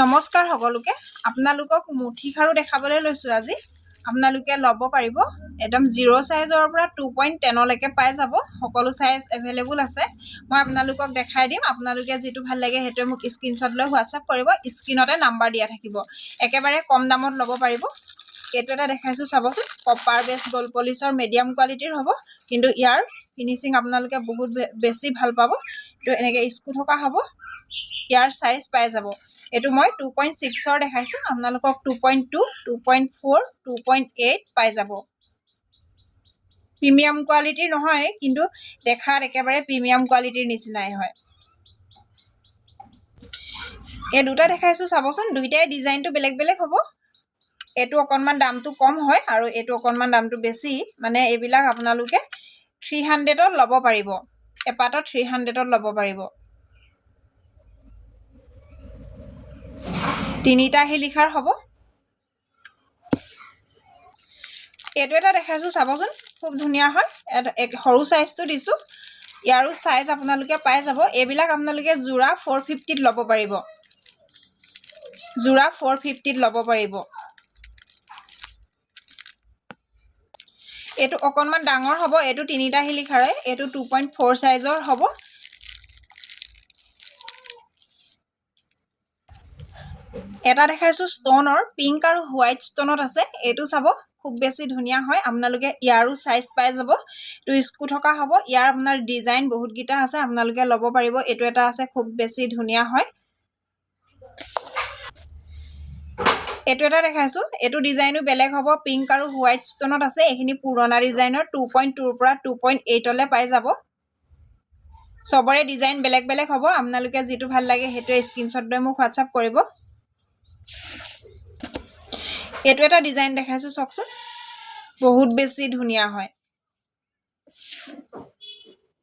নমস্কাৰ সকলোকে আপোনালোকক মুঠি খাৰু দেখাবলৈ লৈছো আজি আপোনালোকে ল'ব পাৰিব একদম 0 সাইজৰ পৰা 2.10 লৈকে পাই যাব সকলো সাইজ अवेलेबल আছে মই আপোনালোকক দেখাই দিম আপোনালোকে যেটো ভাল লাগে হেটো মোক স্ক্ৰিনশ্বট লৈ WhatsApp কৰিব স্ক্ৰিনতে নাম্বাৰ দিয়া থাকিব একেবাৰে কম দামত ল'ব পাৰিব এটো এটা দেখাইছো চাবচোন কপাৰ বেস গোল পলিশৰ মিডিয়াম কোৱালিটিৰ হ'ব কিন্তু ইয়াৰ ফিনিশিং আপোনালোকে বহুত বেছি ভাল পাব তো এনেকে স্কু থকা হ'ব ইয়াৰ সাইজ পাই যাব এটো মই 2.6 ৰ দেখাইছো আপোনালোকক 2.2 2.4 2.8 পাই যাব প্ৰিমিয়াম কোৱালিটিৰ নহয় কিন্তু দেখাত একেবাৰে প্ৰিমিয়াম কোৱালিটিৰ নিচিনাই হয় এই দুটা দেখাইছো চাবচোন দুইটাই ডিজাইনটো বেলেগ বেলেগ হ'ব এটো অকনমান দামটো কম হয় আৰু এটো অকনমান দামটো বেছি মানে এবিলাক আপোনালোকে 300 ত ল'ব পাৰিব এপাটত 300 ত ল'ব পাৰিব তিনিটা হি লিখাৰ হ'ব এটো এটা দেখাইছো চাবচোন খুব ধুনিয়া হয় এক সৰু সাইজটো দিছো ইয়াৰো সাইজ আপোনালোকে পাই যাব এবিলাক আপোনালোকে জোৰা 450 ত ল'ব পাৰিব জোৰা 450 ত ল'ব পাৰিব এটো অকনমান ডাঙৰ হ'ব এটো তিনিটা হি লিখাৰে এটো 2.4 সাইজৰ হ'ব এটা দেখাইছো ষ্টনৰ পিংক আৰু হোৱাইট ষ্টনত আছে এটো চাব খুব বেছি ধুনিয়া হয় আপোনালোকে ইয়াৰো সাইজ পাই যাব তো স্কু থকা হ'ব ইয়াৰ আপোনাৰ ডিজাইন বহুত গিটা আছে আপোনালোকে ল'ব পাৰিব এটো এটা আছে খুব বেছি ধুনিয়া হয় এটো এটা দেখাইছো এটো ডিজাইনো বেলেগ হ'ব পিংক আৰু হোৱাইট ষ্টনত আছে এখিনি পুৰণা ডিজাইনৰ 2.2 ৰ পৰা 2.8 লে পাই যাব সবৰে ডিজাইন বেলেগ বেলেগ হ'ব আপোনালোকে যেটো ভাল লাগে হেটো স্ক্ৰিনশ্বট লৈ মোক WhatsApp কৰিব এটো এটা ডিজাইন দেখাইছো চকচোন বহুত বেছি ধুনিয়া হয়